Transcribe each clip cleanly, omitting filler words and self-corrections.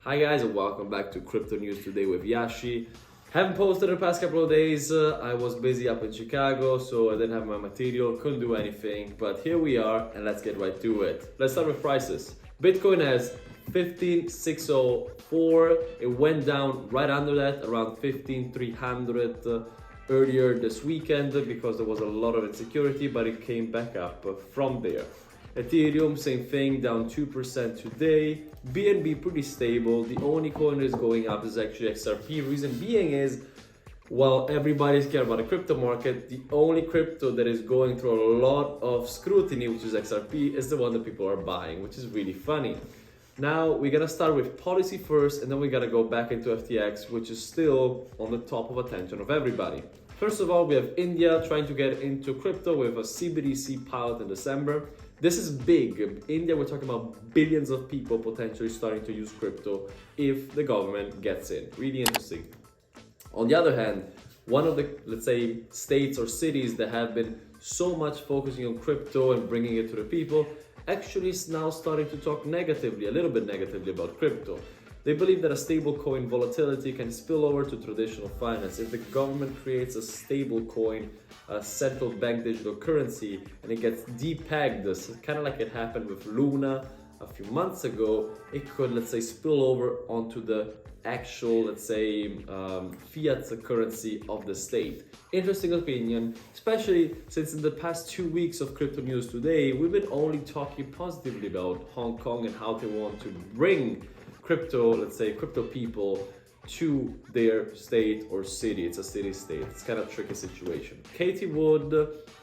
Hi guys and welcome back to Crypto News Today with Yashi. Haven't posted the past couple of days. I was busy up in Chicago, so I didn't have my material, couldn't do anything. But here we are and let's get right to it. Let's start with prices. Bitcoin has 15,604. It went down right under that, around 15,300 earlier this weekend because there was a lot of insecurity, but it came back up from there. Ethereum, same thing, down 2% today. BNB pretty stable. The only coin that is going up is actually XRP. Reason being is, while everybody's scared about the crypto market, the only crypto that is going through a lot of scrutiny, which is XRP, is the one that people are buying, which is really funny. Now we're gonna start with policy first, and then we're gonna go back into FTX, which is still on the top of attention of everybody. First of all, we have India trying to get into crypto with a CBDC pilot in December. This is big. India, we're talking about billions of people potentially starting to use crypto if the government gets in. Really interesting. On the other hand, one of the, let's say, states or cities that have been so much focusing on crypto and bringing it to the people actually is now starting to talk negatively, a little bit negatively about crypto. They believe that a stable coin volatility can spill over to traditional finance. If the government creates a stable coin, a central bank digital currency, and it gets depegged, kind of like it happened with Luna a few months ago, it could, let's say, spill over onto the actual, let's say, fiat currency of the state. Interesting opinion, especially since in the past 2 weeks of Crypto News Today, we've been only talking positively about Hong Kong and how they want to bring crypto, let's say, crypto people to their state or city. It's a city state. It's kind of a tricky situation. Katie Wood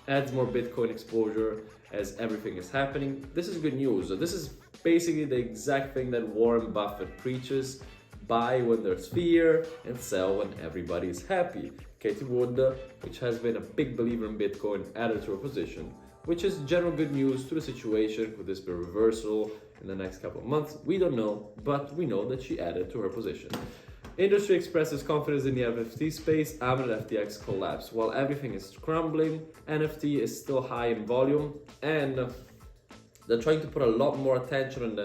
adds more Bitcoin exposure as everything is happening. This is good news. This is basically the exact thing that Warren Buffett preaches. Buy when there's fear and sell when everybody is happy. Katie Wood, which has been a big believer in Bitcoin, added to her position, which is general good news to the situation. Could this be a reversal in the next couple of months? We don't know, but we know that she added to her position. Industry expresses confidence in the NFT space amid FTX collapse. While everything is crumbling, NFT is still high in volume, and they're trying to put a lot more attention and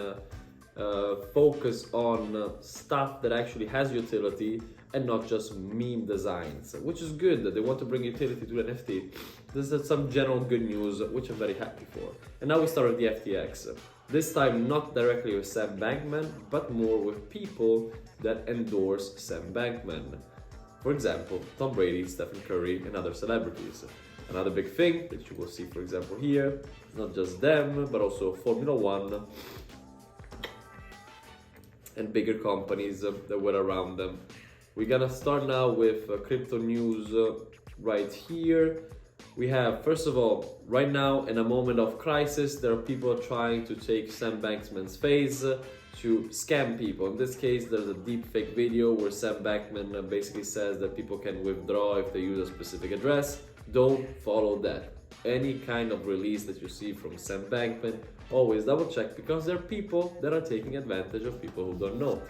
focus on stuff that actually has utility and not just meme designs, which is good that they want to bring utility to NFT. This is some general good news, which I'm very happy for. And now we start with the FTX. This time not directly with Sam Bankman, but more with people that endorse Sam Bankman. For example, Tom Brady, Stephen Curry, and other celebrities. Another big thing that you will see, for example, here, not just them, but also Formula One and bigger companies that were around them. We're gonna start now with crypto news right here. We have, first of all, right now in a moment of crisis, there are people trying to take Sam Bankman's face to scam people. In this case, there's a deep fake video where Sam Bankman basically says that people can withdraw if they use a specific address. Don't follow that. Any kind of release that you see from Sam Bankman, always double check, because there are people that are taking advantage of people who don't know. In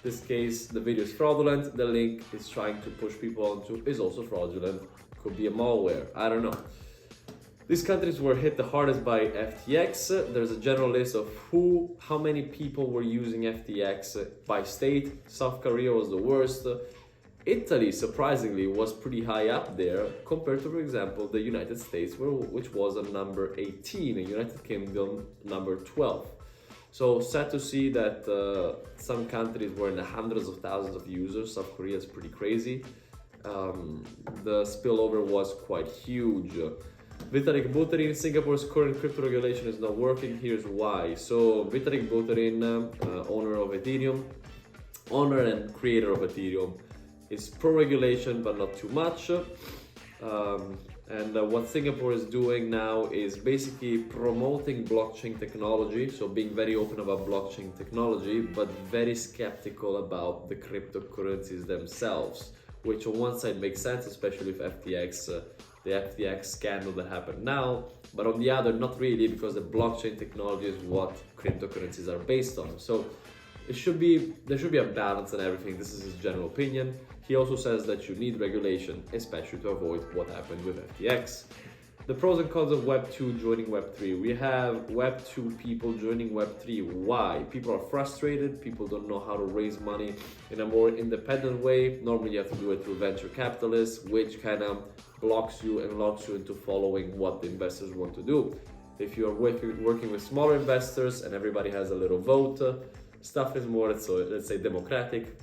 this case, the video is fraudulent. The link is trying to push people onto is also fraudulent. Could be a malware, I don't know. These countries were hit the hardest by FTX. There's a general list of how many people were using FTX by state. South Korea was the worst. Italy, surprisingly, was pretty high up there compared to, for example, the United States, which was a number 18, and United Kingdom number 12. So sad to see that some countries were in the hundreds of thousands of users. South Korea is pretty crazy. The spillover was quite huge. Vitalik Buterin, Singapore's current crypto regulation is not working. Here's why. So Vitalik Buterin, owner of Ethereum, owner and creator of Ethereum, is pro-regulation but not too much. What Singapore is doing now is basically promoting blockchain technology, so being very open about blockchain technology, but very skeptical about the cryptocurrencies themselves, which on one side makes sense, especially with FTX, the FTX scandal that happened now, but on the other, not really, because the blockchain technology is what cryptocurrencies are based on. So there should be a balance in everything. This is his general opinion. He also says that you need regulation, especially to avoid what happened with FTX. The pros and cons of Web 2 joining Web 3. We have Web 2 people joining Web 3. Why? People are frustrated, people don't know how to raise money in a more independent way. Normally you have to do it through venture capitalists, which kind of blocks you and locks you into following what the investors want to do. If you're working with smaller investors and everybody has a little vote, stuff is more, let's say, democratic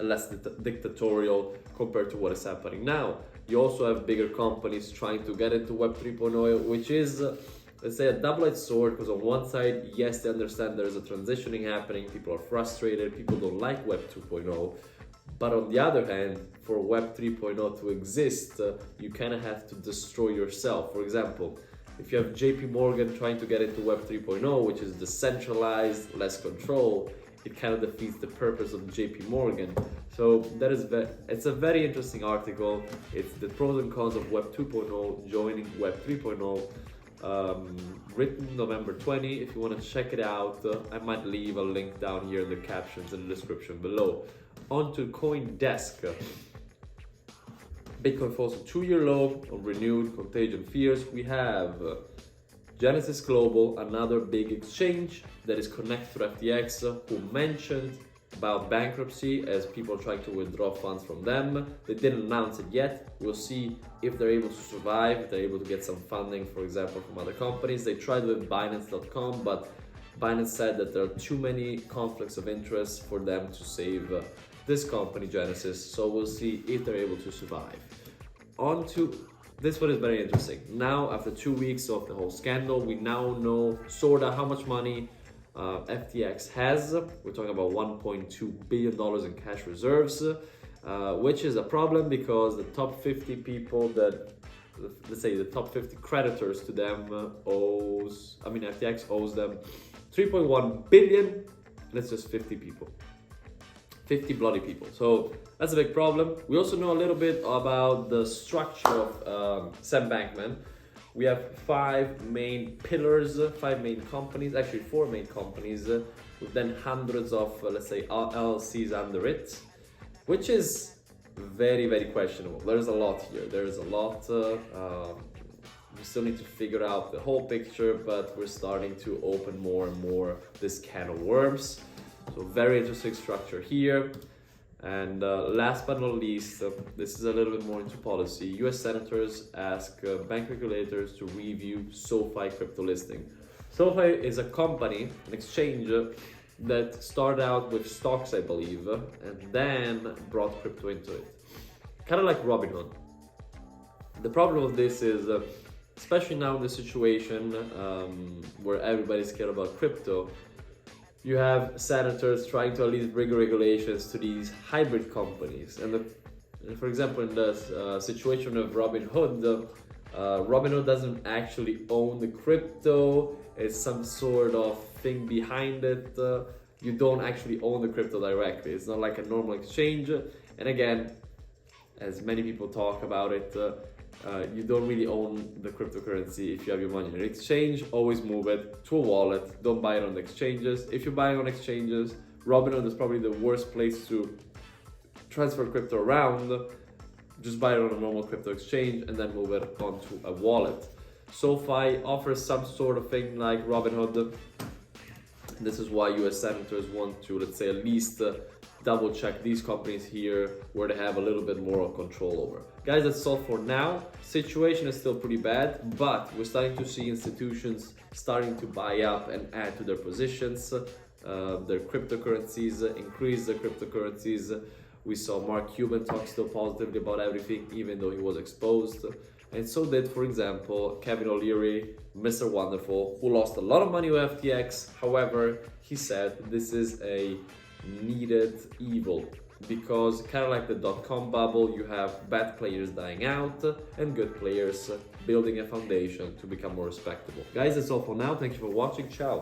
and less dictatorial compared to what is happening now. You also have bigger companies trying to get into Web 3.0, which is, let's say, a double-edged sword, because on one side, yes, they understand there's a transitioning happening, people are frustrated, people don't like Web 2.0, but on the other hand, for Web 3.0 to exist, you kind of have to destroy yourself. For example, if you have JP Morgan trying to get into Web 3.0, which is decentralized, less control, it kind of defeats the purpose of JP Morgan. So that is it's a very interesting article. It's the pros and cons of Web 2.0 joining Web 3.0, written November 20. If you want to check it out, I might leave a link down here in the captions and the description below. On to CoinDesk. Bitcoin falls to 2-year low on renewed contagion fears. We have Genesis Global, another big exchange that is connected to FTX, who mentioned about bankruptcy as people trying to withdraw funds from them. They didn't announce it yet. We'll see if they're able to survive, if they're able to get some funding, for example, from other companies. They tried with Binance.com, but Binance said that there are too many conflicts of interest for them to save this company, Genesis. So we'll see if they're able to survive. On to this one is very interesting. Now, after 2 weeks of the whole scandal, we now know sorta how much money FTX has. We're talking about $1.2 billion in cash reserves, which is a problem because the top 50 people that, let's say the top 50 creditors to them FTX owes them 3.1 billion. That's just 50 people. 50 bloody people. So that's a big problem. We also know a little bit about the structure of Sam Bankman. We have 5 main pillars, 5 main companies, actually 4 main companies, with then hundreds of, let's say, LLCs under it, which is very, very questionable. There's a lot here. There's a lot. We still need to figure out the whole picture, but we're starting to open more and more this can of worms. So very interesting structure here. And last but not least, this is a little bit more into policy. US senators ask bank regulators to review SoFi crypto listing. SoFi is a company, an exchange that started out with stocks, I believe, and then brought crypto into it. Kind of like Robinhood. The problem with this is, especially now in the situation where everybody's scared about crypto, you have senators trying to at least bring regulations to these hybrid companies. And for example, in the situation of Robinhood, Robinhood doesn't actually own the crypto. It's some sort of thing behind it. You don't actually own the crypto directly. It's not like a normal exchange. And again, as many people talk about it, you don't really own the cryptocurrency if you have your money in an exchange. Always move it to a wallet. Don't buy it on the exchanges. If you're buying on exchanges, Robinhood is probably the worst place to transfer crypto around. Just buy it on a normal crypto exchange and then move it onto a wallet. SoFi offers some sort of thing like Robinhood. This is why US senators want to, let's say, at least double check these companies here where they have a little bit more control over. Guys, that's all for now. Situation is still pretty bad, but we're starting to see institutions starting to buy up and add to their positions, their cryptocurrencies, increase their cryptocurrencies. We saw Mark Cuban talk still positively about everything, even though he was exposed. And so did, for example, Kevin O'Leary, Mr. Wonderful, who lost a lot of money with FTX. However, he said this is a needed evil because kind of like the dot-com bubble, you have bad players dying out and good players building a foundation to become more respectable. Guys, that's all for now. Thank you for watching. Ciao.